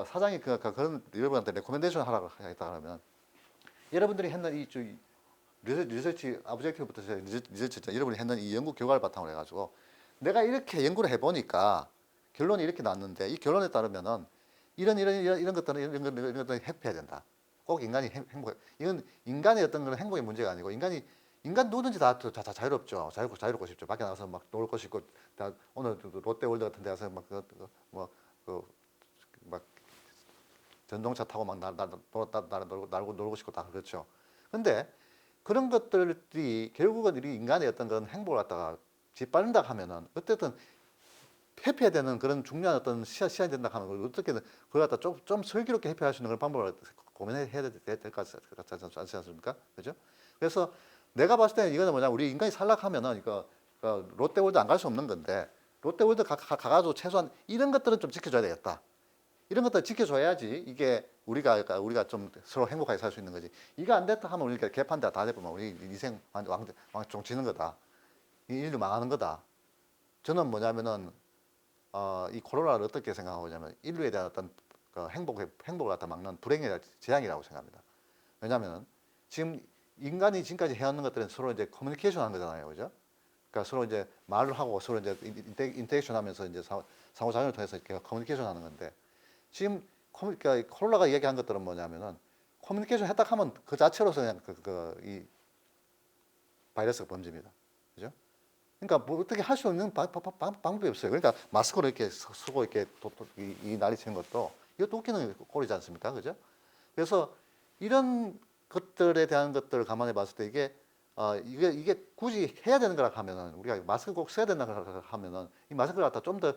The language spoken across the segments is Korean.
사장이 그런 여러분한테 레코멘데이션 하라고 했다 그러면 여러분들이 했는 이 리서치 오브젝티브부터 리서치 여러분이 했는 이 연구 결과를 바탕으로 해가지고 내가 이렇게 연구를 해보니까 결론이 이렇게 났는데 이 결론에 따르면은 이런 것들은 이런 것들은 회피해야 된다. 꼭 인간이 행복. 이건 인간의 어떤 그런 행복의 문제가 아니고 인간 누구든지 다 자유롭죠. 자유롭고 싶죠. 밖에 나가서 막 놀 거 싶고 다 오늘 롯데월드 같은 데 가서 막 전동차 타고 막 놀고 싶고 다 그렇죠. 근데 그런 것들이 결국은 우리 인간의 어떤 그런 행복을 갖다가 짓밟는다 하면은 어쨌든 회피해야 되는 그런 중요한 어떤 시간이 된다 하면 걸 어떻게든 그걸 갖다 좀 슬기롭게 회피할 수 있는 그런 방법을 고민해야 될 것 같지 않습니까? 그죠? 그래서 내가 봤을 때는 이거는 뭐냐 우리 인간이 살락하면은 이거 롯데월드 안 갈 수 없는 건데 롯데월드 가가지고 최소한 이런 것들은 좀 지켜줘야 되겠다. 이런 것들 지켜줘야지 이게 우리가 좀 서로 행복하게 살 수 있는 거지. 이거 안 됐다 하면 우리가 개판다 다 돼보면 우리 인생 왕종 지는 거다. 이 인류 망하는 거다. 저는 뭐냐면은 이 코로나를 어떻게 생각하냐면 인류에 대한 어떤 행복을 갖다 막는 불행의 재앙이라고 생각합니다. 왜냐하면 지금 인간이 지금까지 해왔는 것들은 서로 이제 커뮤니케이션 하는 거잖아요, 그죠? 그러니까 서로 이제 말을 하고 서로 이제 인터랙션 하면서 이제 상호작용을 통해서 이렇게 커뮤니케이션 하는 건데 지금 그러니까 코로나가 얘기한 것들은 뭐냐면은 커뮤니케이션 했다 하면 그 자체로서 그냥 이 바이러스가 번집니다. 그죠? 그러니까 뭐 어떻게 할 수 없는 방법이 없어요. 그러니까 마스크를 이렇게 쓰고 이렇게 이 날이 새는 것도 이것도 웃기는 꼴이지 않습니까? 그죠? 그래서 이런 것들에 대한 것들을 감안해 봤을 때 이게 굳이 해야 되는 거라 하면은 우리가 마스크 꼭 써야 된다 하면은 이 마스크를 갖다 좀 더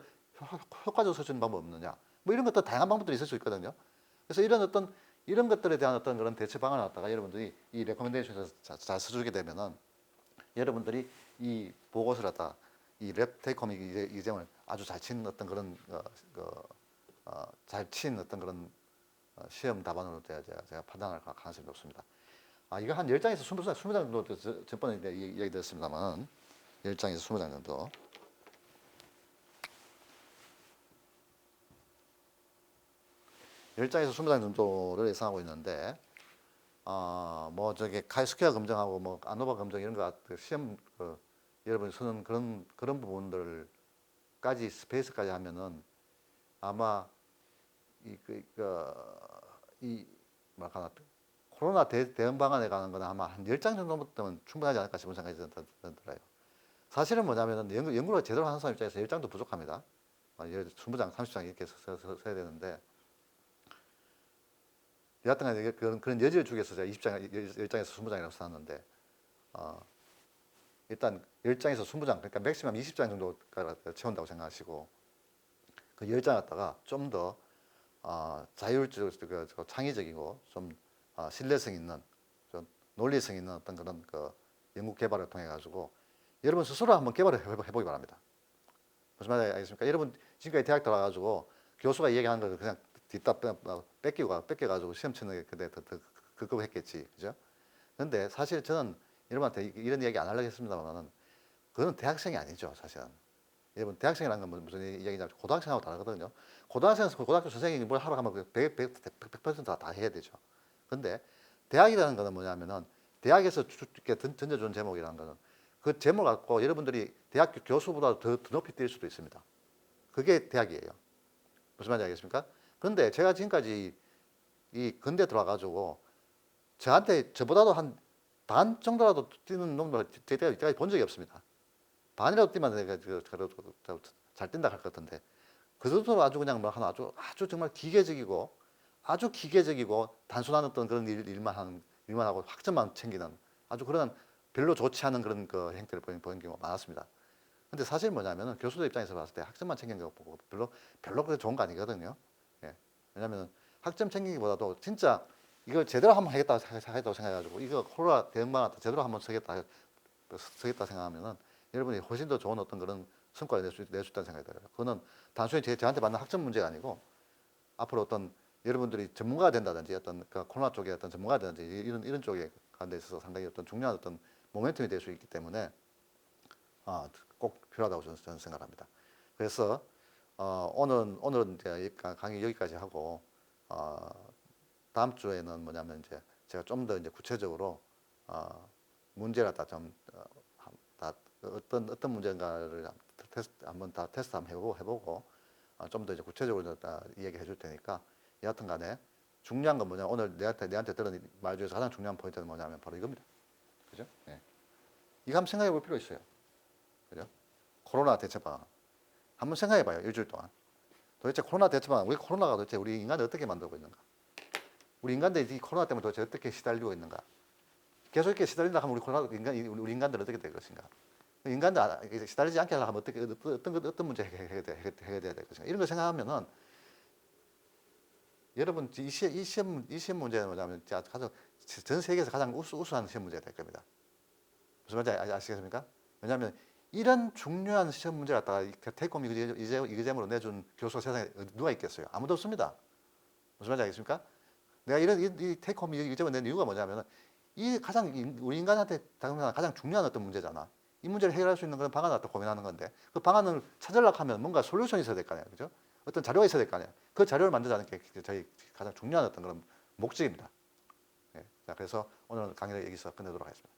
효과적으로 쓸 수 있는 방법 없느냐? 뭐 이런 것도 다양한 방법들이 있을 수 있거든요. 그래서 이런 것들에 대한 어떤 그런 대처 방안을 갖다가 여러분들이 이 레코멘데이션에서 잘 써주게 되면은 여러분들이 이 보고서를 갖다 이 랩 테이크홈 이점을 아주 잘 치는 어떤 그런 잘 친 어떤 그런 시험 답안으로 제가 판단할 가능성이 높습니다. 이거 한 10장에서 20장 정도 전번에 이야기 드렸습니다만 10장에서 20장 정도 10장에서 20장 정도를 예상하고 있는데 뭐 저기 카이스퀘어 검정하고 뭐 아노바 검정 이런 거 시험 여러분이 쓰는 그런 부분들까지 스페이스까지 하면은 아마 이 뭐랄까 코로나 대응 방안에 관한 거는 아마 한 10장 정도부터는 충분하지 않을까 싶은 생각이 들어요. 사실은 뭐냐면은 연구를 제대로 하는 사람 입장에서 10장도 부족합니다. 20장, 30장 이렇게 써야 되는데 여하튼간에 그런 여지를 주기 위해서 제가 10장에서 20장이라고 써놨는데 일단 10장에서 20장 그러니까 맥시멈 20장 정도가 채운다고 생각하시고 그 10장 갖다가 좀 더 자율적이고 창의적이고 좀 신뢰성 있는 좀 논리성 있는 어떤 그런 연구 개발을 통해 가지고 여러분 스스로 한번 개발을 해보기 바랍니다. 무슨 말인지 알겠습니까? 여러분 지금까지 대학 들어가가지고 교수가 얘기하는 걸 그냥 뒷다 뺏겨가지고 시험 치는 게 그때 더 급급했겠지, 그죠? 근데 사실 저는 여러분한테 이런 얘기 안 하려고 했습니다만은 그건 대학생이 아니죠, 사실은. 여러분 대학생이라는 건 무슨 이야기냐면 고등학생하고 다르거든요. 고등학교 선생님이 뭘 하러 가면 100%다 해야 되죠. 근데 대학이라는 거는 뭐냐면은 대학에서 이렇게 던져준 제목이라는 거는 그 제목을 갖고 여러분들이 대학 교수보다 더 높이 뛸 수도 있습니다. 그게 대학이에요. 무슨 말인지 알겠습니까? 근데 제가 지금까지 이 근대 들어와가지고 저보다도 한 반 정도라도 뛰는 놈들 제가 본 적이 없습니다. 반이라도 뛰면 내가 잘 뛴다 할 것 같은데 그 정도로 아주 그냥 뭐 아주 정말 기계적이고 단순한 어떤 그런 일만 하고 학점만 챙기는 아주 그런 별로 좋지 않은 그런 행태를 보이는 경우가 많았습니다. 근데 사실 뭐냐면은 교수들 입장에서 봤을 때 학점만 챙기는 거 보고 별로 그렇게 좋은 거 아니거든요. 예. 왜냐면은 학점 챙기기보다도 진짜 이걸 제대로 한번 하겠다고 생각해가지고 이거 코로나 대응방안 제대로 한번 쓰겠다 생각하면은 여러분이 훨씬 더 좋은 어떤 그런 성과를 낼 수 있다는 생각이 들어요. 그거는 단순히 저한테 받는 학점 문제가 아니고 앞으로 어떤 여러분들이 전문가가 된다든지 어떤 코로나 쪽에 어떤 전문가가 된다든지 이런 쪽에 가는 데 있어서 상당히 어떤 중요한 어떤 모멘텀이 될 수 있기 때문에 꼭 필요하다고 저는 생각합니다. 그래서 오늘은 이제 강의 여기까지 하고 다음 주에는 뭐냐면 이제 제가 좀 더 이제 구체적으로 문제를 다 어떤 문제인가를 한번 다 테스트 한번 해보고 좀 더 이제 구체적으로 다 이야기해 줄 테니까 여하튼간에 중요한 건 뭐냐 오늘 내한테 들은 말 중에서 가장 중요한 포인트는 뭐냐면 바로 이겁니다. 그죠? 네. 이거 한번 생각해 볼 필요 있어요. 그죠? 코로나 대처 방안 한번 생각해 봐요. 일주일 동안. 도대체 코로나 대처 방안, 왜 코로나가 도대체 우리 인간을 어떻게 만들고 있는가? 우리 인간들이 이 코로나 때문에 도대체 어떻게 시달리고 있는가? 계속 이렇게 시달린다 하면 우리 인간들 어떻게 될 것인가? 인간들 시달리지 않게 하려면 어떤 문제 해결돼야 될 것인가? 이런 거 생각하면은 여러분 이 시험 문제는 뭐냐면 전 세계에서 가장 우수한 시험 문제가 될 겁니다. 무슨 말인지 아시겠습니까? 왜냐하면 이런 중요한 시험 문제를 갖다가 테이크홈 이그잼으로 내준 교수가 세상에 누가 있겠어요? 아무도 없습니다. 무슨 말인지 알겠습니까? 내가 이 테이크홈 이그잼을 낸 이유가 뭐냐면 이 우리 인간한테 당면한 가장 중요한 어떤 문제잖아. 이 문제를 해결할 수 있는 그런 방안을 갖다 고민하는 건데 그 방안을 찾으려고 하면 뭔가 솔루션이 있어야 될 거 아니에요. 그죠? 어떤 자료가 있어야 될 거 아니에요. 그 자료를 만들자는 게 저희 가장 중요한 어떤 그런 목적입니다. 예. 자, 그래서 오늘 강의를 여기서 끝내도록 하겠습니다.